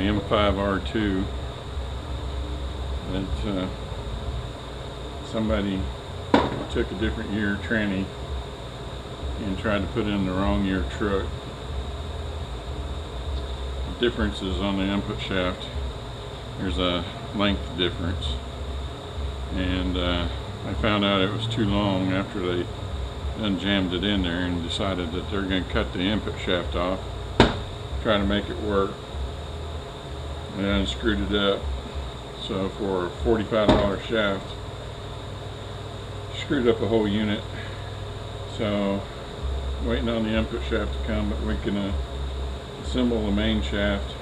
M5R2 that somebody took a different year tranny and tried to put in the wrong year truck. The difference is on the input shaft. There's a length difference, and I found out it was too long after they done jammed it in there and decided that they're going to cut the input shaft off, try to make it work, and screwed it up. So for a $45 shaft, screwed up a whole unit. So waiting on the input shaft to come, but we can assemble the main shaft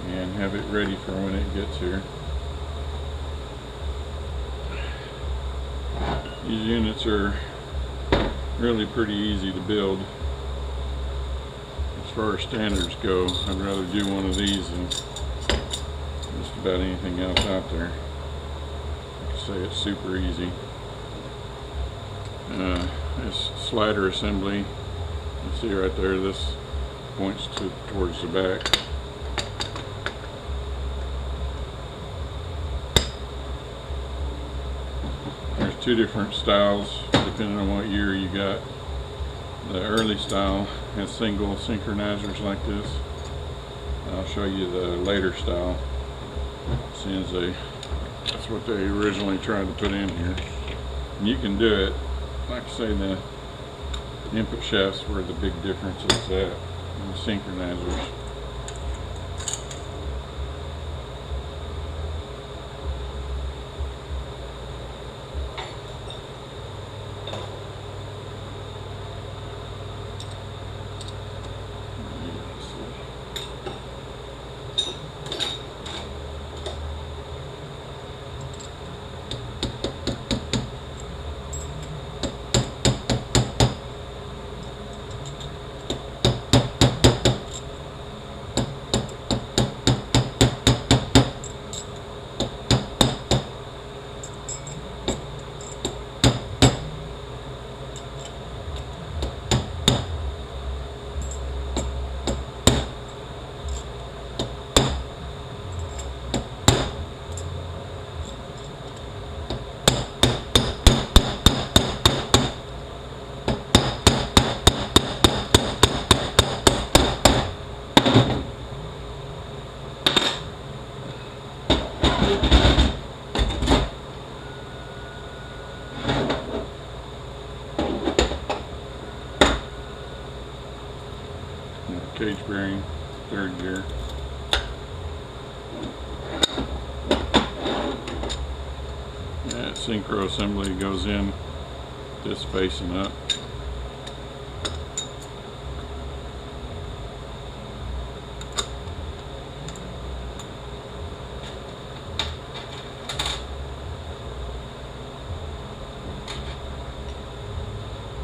and have it ready for when it gets here. These units are really pretty easy to build. As far as standards go, I'd rather do one of these than just about anything else out there. I can say it's super easy. This slider assembly, you see right there, this points towards the back. There's two different styles depending on what year you got. The early style has single synchronizers like this. I'll show you the later style, since that's what they originally tried to put in here. And you can do it. Like I say, the input shafts where the big difference is at, and the synchronizers. Cage bearing, third gear. That synchro assembly goes in this facing up.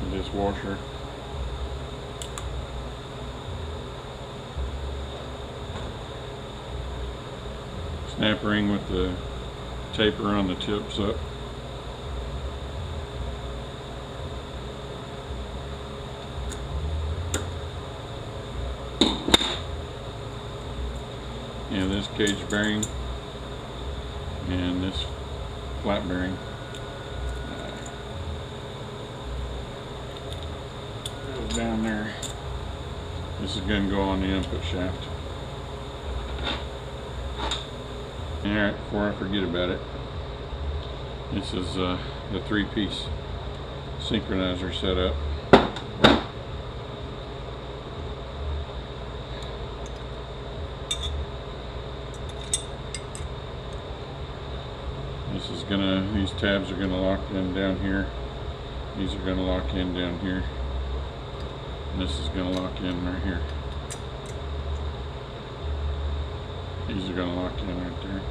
And this washer. Snap ring with the taper on the tips up. And this cage bearing and this flat bearing. Goes down there. This is going to go on the input shaft. Alright, before I forget about it, this is the 3-piece synchronizer setup. These tabs are gonna lock in down here. These are gonna lock in down here. And this is gonna lock in right here. These are gonna lock in right there.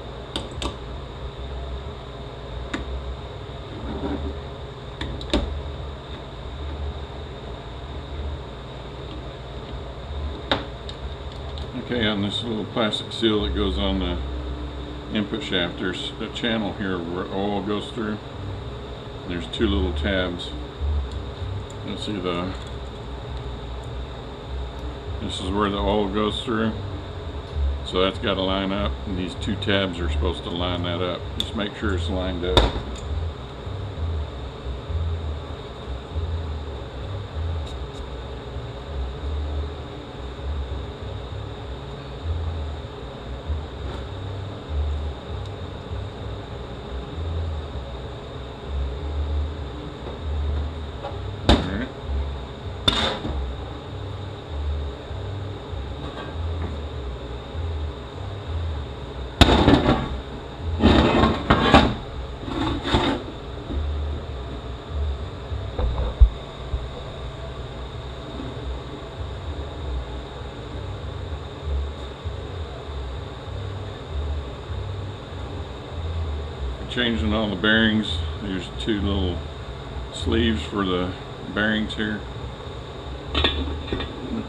Okay, on this little plastic seal that goes on the input shaft, there's a channel here where oil goes through. There's two little tabs. You'll see this is where the oil goes through. So that's got to line up, and these two tabs are supposed to line that up. Just make sure it's lined up. Changing all the bearings. There's two little sleeves for the bearings here.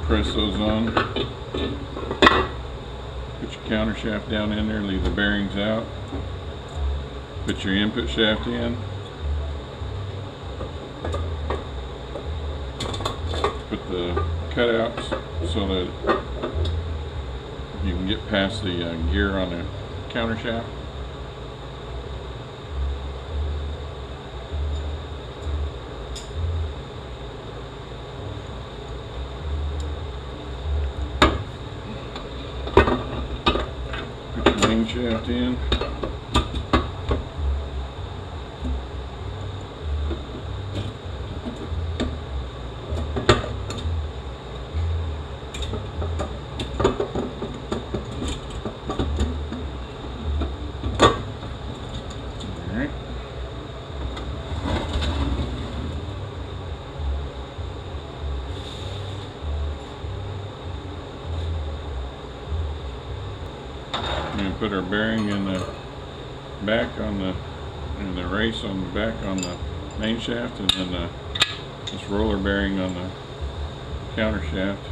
Press those on. Put your counter shaft down in there, leave the bearings out. Put your input shaft in. Put the cutouts so that you can get past the gear on the counter shaft. Shaft in. Alright. Put our bearing in the back on the race on the back on the main shaft, and then this roller bearing on the counter shaft.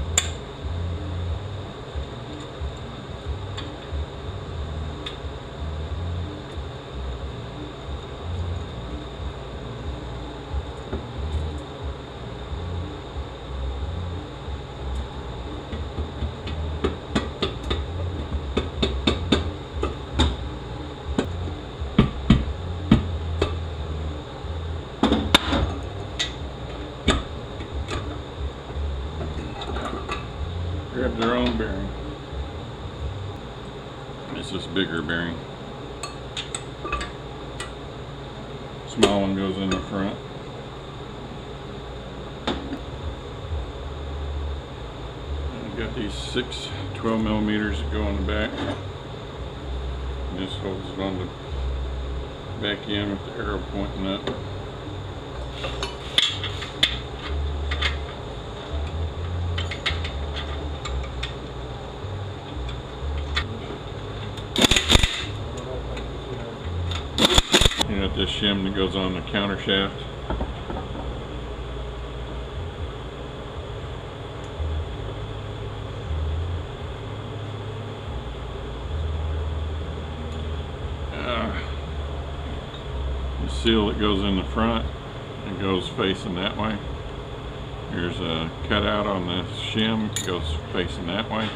Grab their own bearing. It's this bigger bearing. Small one goes in the front. And got these 6 12 millimeters that go on the back. And this holds it on the back end with the arrow pointing up. You got this shim that goes on the counter shaft. The seal that goes in the front, it goes facing that way. There's a cutout on the shim, it goes facing that way.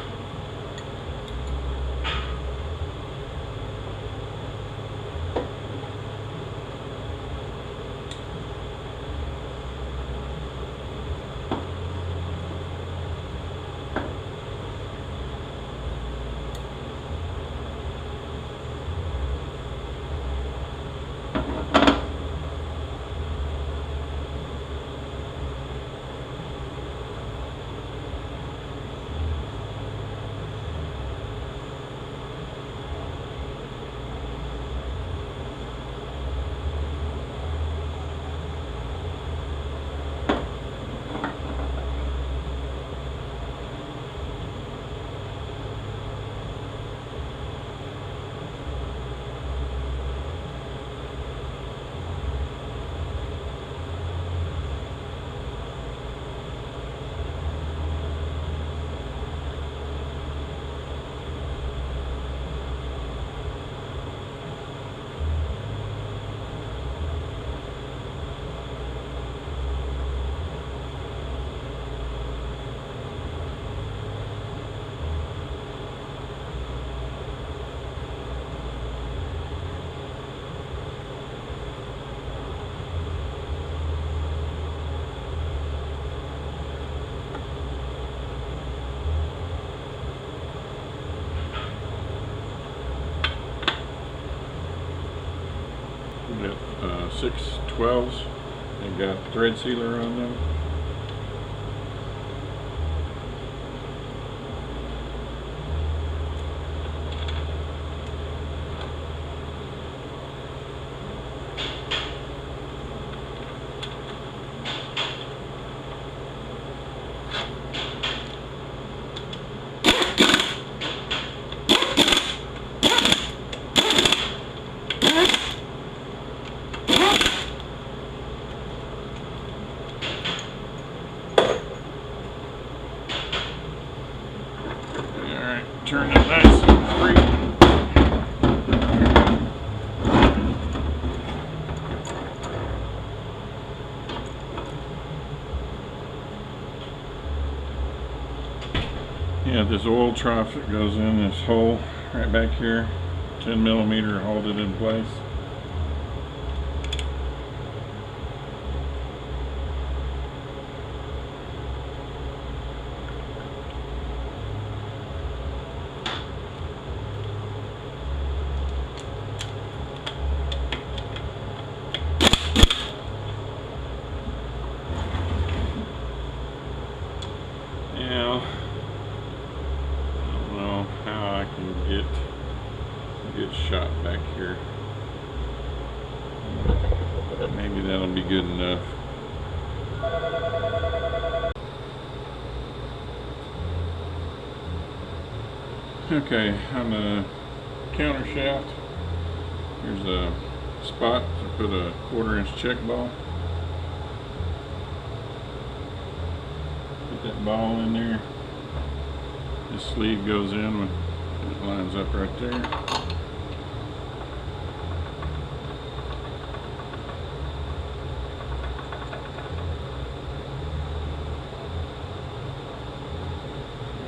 612s. They got thread sealer on them. Turn it nice and free. Yeah, this oil trough that goes in this hole right back here, 10 millimeter, hold it in place. Get shot back here. Maybe that'll be good enough. Okay, on the counter shaft, here's a spot to put a 1/4" check ball. Put that ball in there. This sleeve goes in when it lines up right there.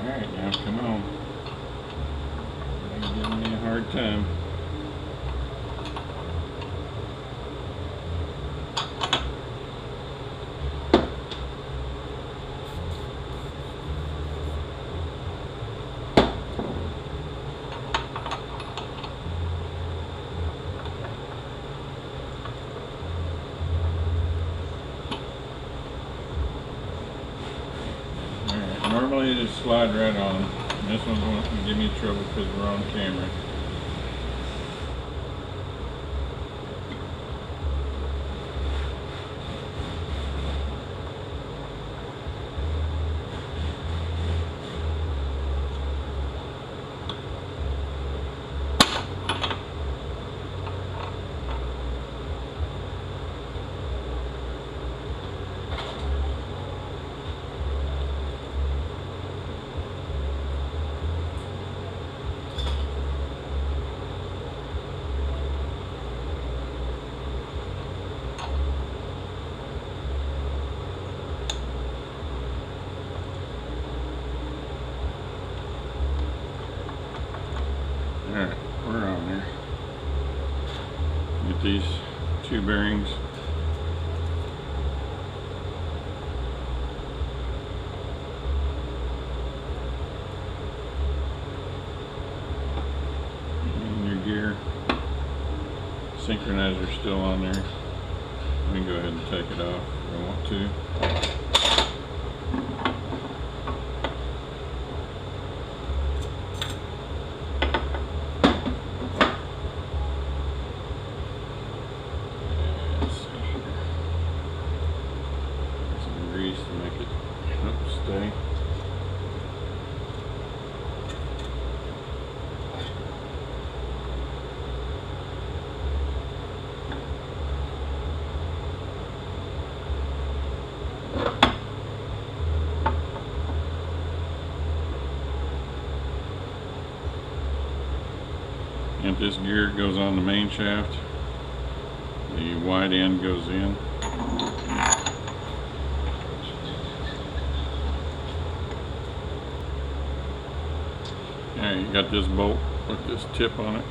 Alright, now come on. You're giving me a hard time. Normally it just slide right on. And this one's going to give me trouble because we're on camera. Alright, we're on there. Get these 2 bearings. And your gear. Synchronizer still on there. We can go ahead and take it off if I want to. To make it stay. If this gear goes on the main shaft, the wide end goes in. Alright, you got this bolt with this tip on it.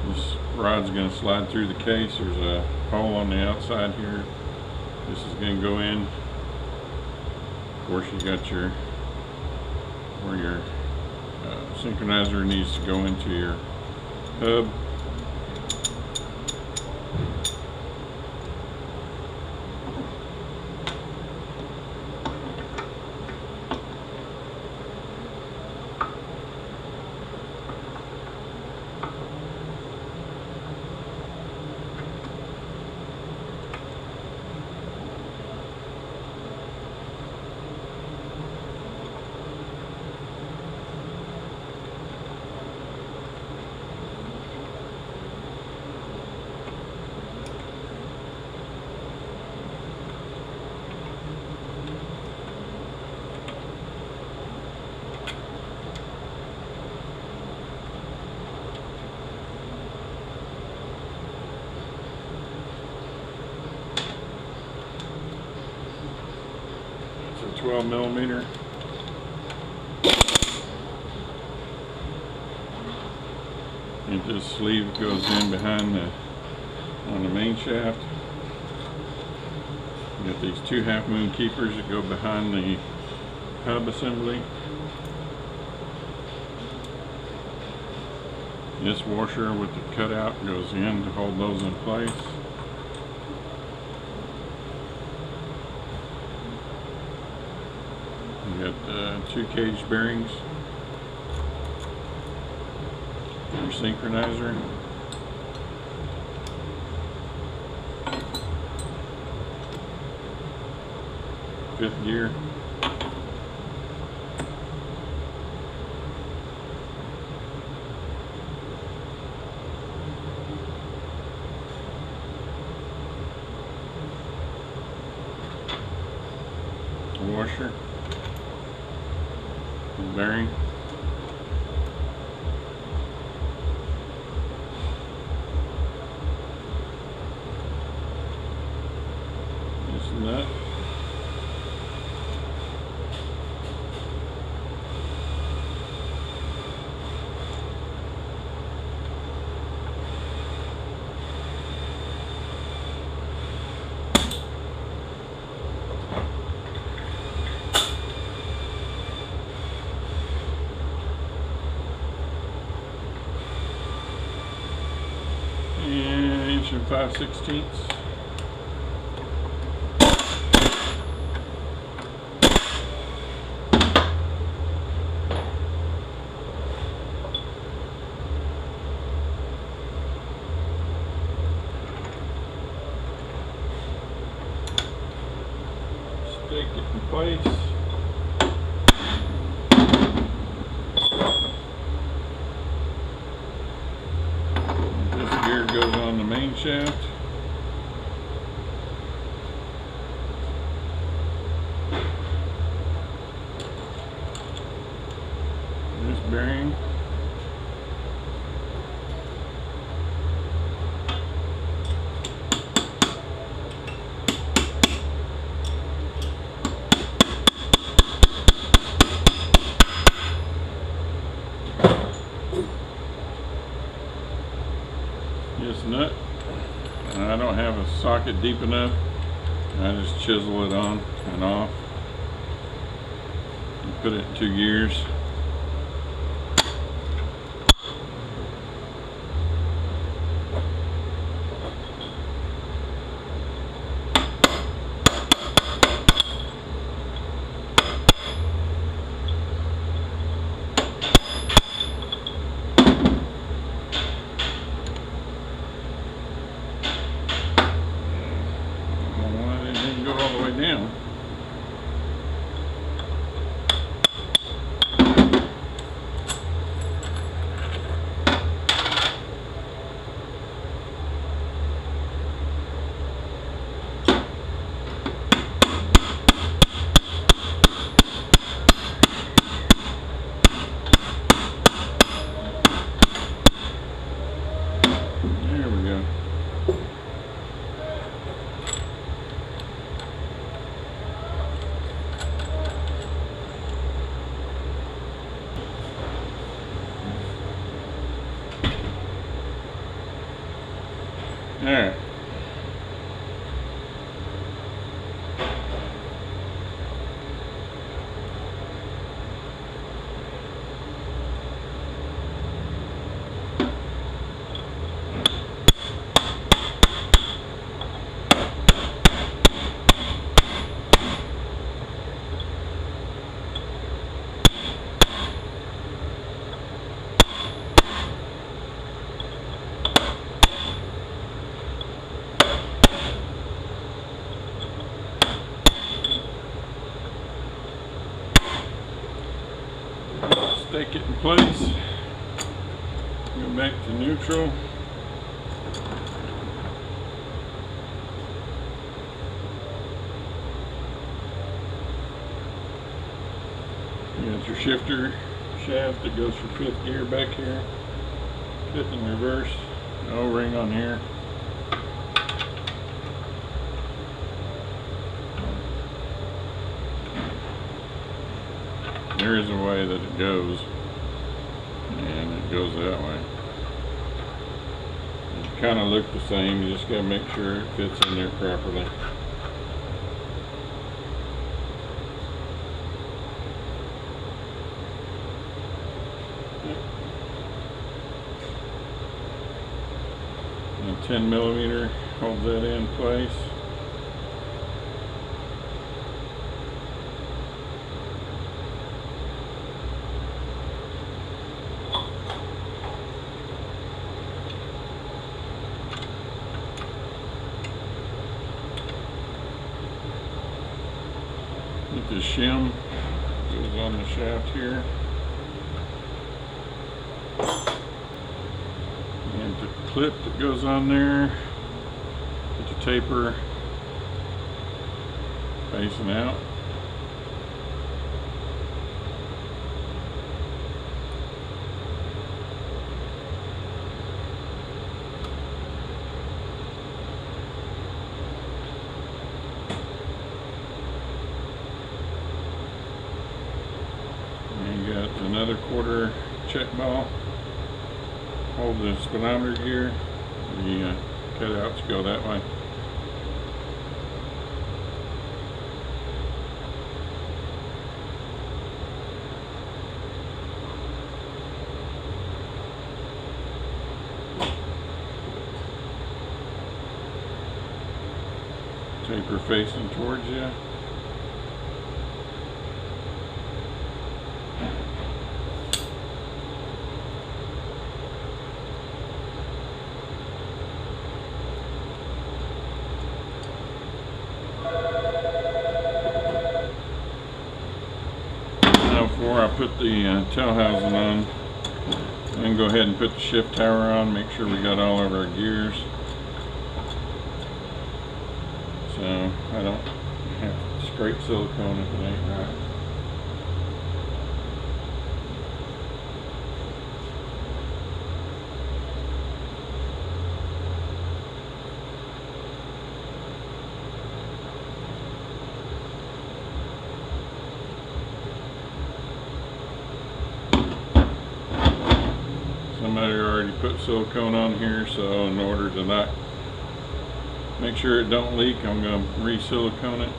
This rod's going to slide through the case. There's a hole on the outside here. This is going to go in. Of course, you got your where your synchronizer needs to go into your hub. 12 millimeter. And this sleeve goes in behind on the main shaft. You got these two half moon keepers that go behind the hub assembly. This washer with the cutout goes in to hold those in place. You got 2 cage bearings. Your synchronizer. Fifth gear. Washer. Bearing. This nut. And 1 5/16. Stick it in place. Gear goes on the main shaft. This bearing. This nut. I don't have a socket deep enough. I just chisel it on and off and put it in 2 gears. All the way down. There we go. Alright. Stake it in place. Go back to neutral. You got your shifter shaft that goes for 5th gear back here. 5th in reverse. O-ring on here. there is a way that it goes, and it goes that way. It kind of look the same, you just got to make sure it fits in there properly. And 10mm holds that in place. The shim goes on the shaft here, and the clip that goes on there, put the taper facing out. Another quarter check ball. Hold the speedometer gear. The cutouts go that way. Taper facing towards you. Before I put the tail housing on, I'm going to go ahead and put the shift tower on, make sure we got all of our gears, so I don't have to scrape silicone if it ain't right. Somebody already put silicone on here, so in order to not make sure it don't leak, I'm going to re-silicone it.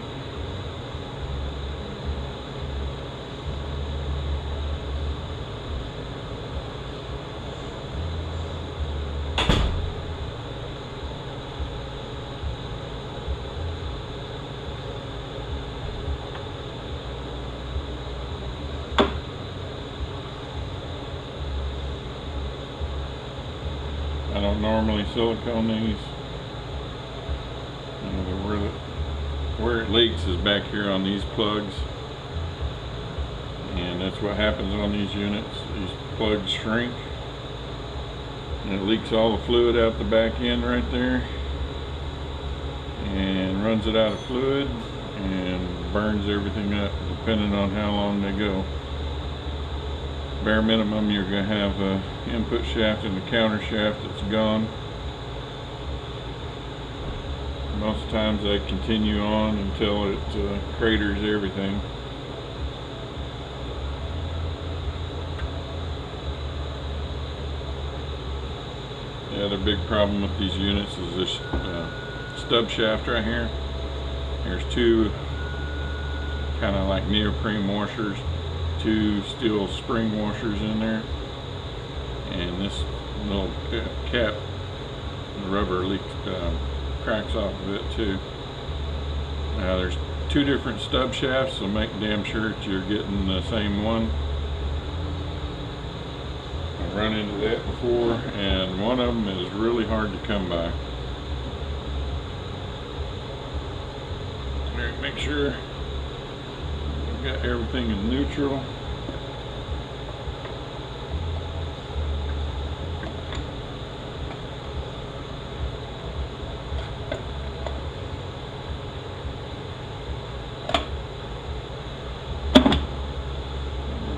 I don't normally silicone these. Where it leaks is back here on these plugs, and that's what happens on these units. These plugs shrink and it leaks all the fluid out the back end right there and runs it out of fluid and burns everything up depending on how long they go. Bare minimum, you're going to have an input shaft and a counter shaft that's gone. Most times they continue on until it craters everything. The other big problem with these units is this stub shaft right here. There's two kind of like neoprene washers, two steel spring washers in there, and this little cap, the rubber leaks, cracks off of it too. Now there's two different stub shafts, so make damn sure that you're getting the same one. I've run into that before, and one of them is really hard to come by. Make sure you've got everything in neutral.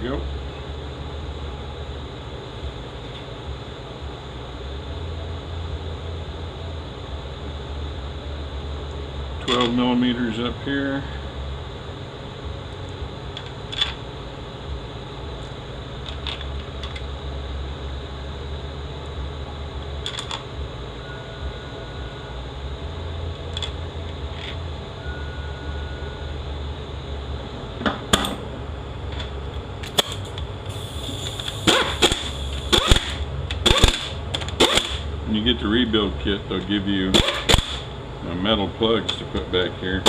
Go. $12mm up here. When you get the rebuild kit, they'll give you metal plugs to put back here.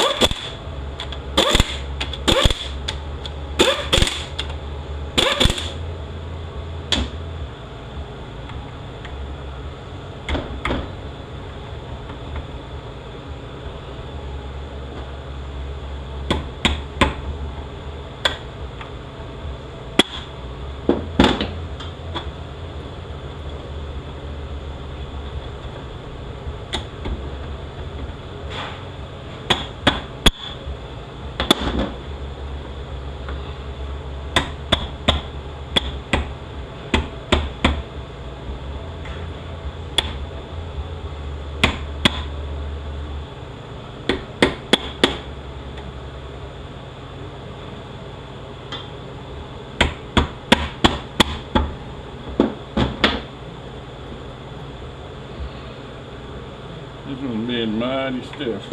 This one's being mighty stiff.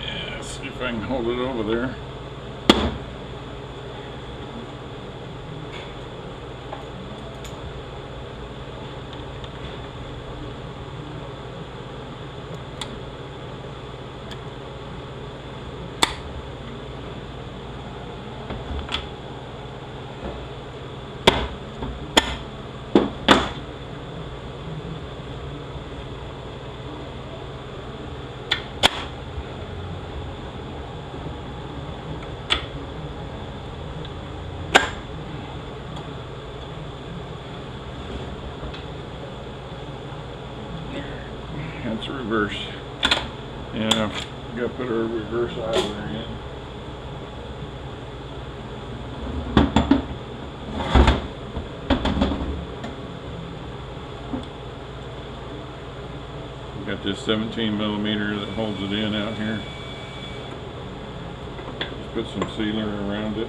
Yeah, see if I can hold it over there. That's a reverse. Yeah, we gotta put our reverse idler in. We got this 17 millimeter that holds it in out here. Just put some sealer around it.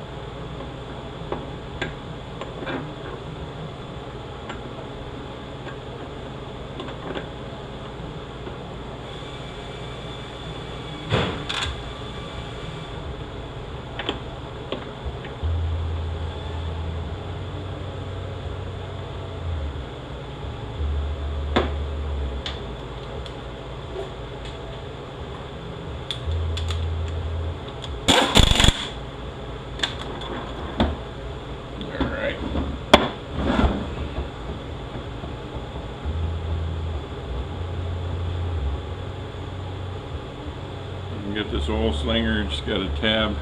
Get this oil slinger, just got a tab,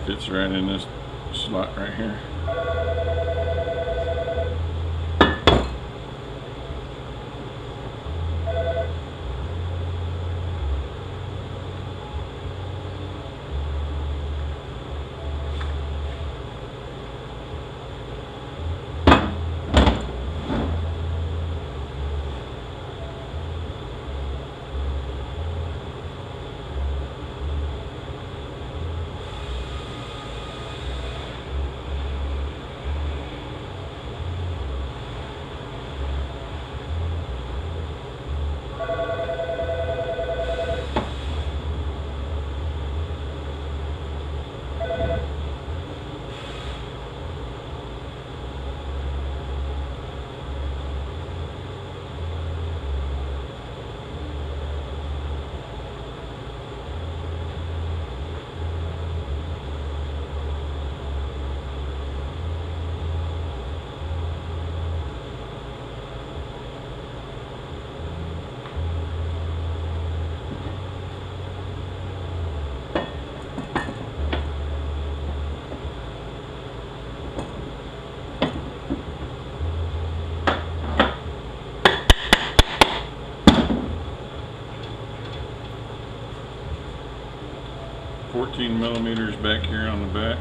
fits right in this slot right here. $14 millimeters back here on the back.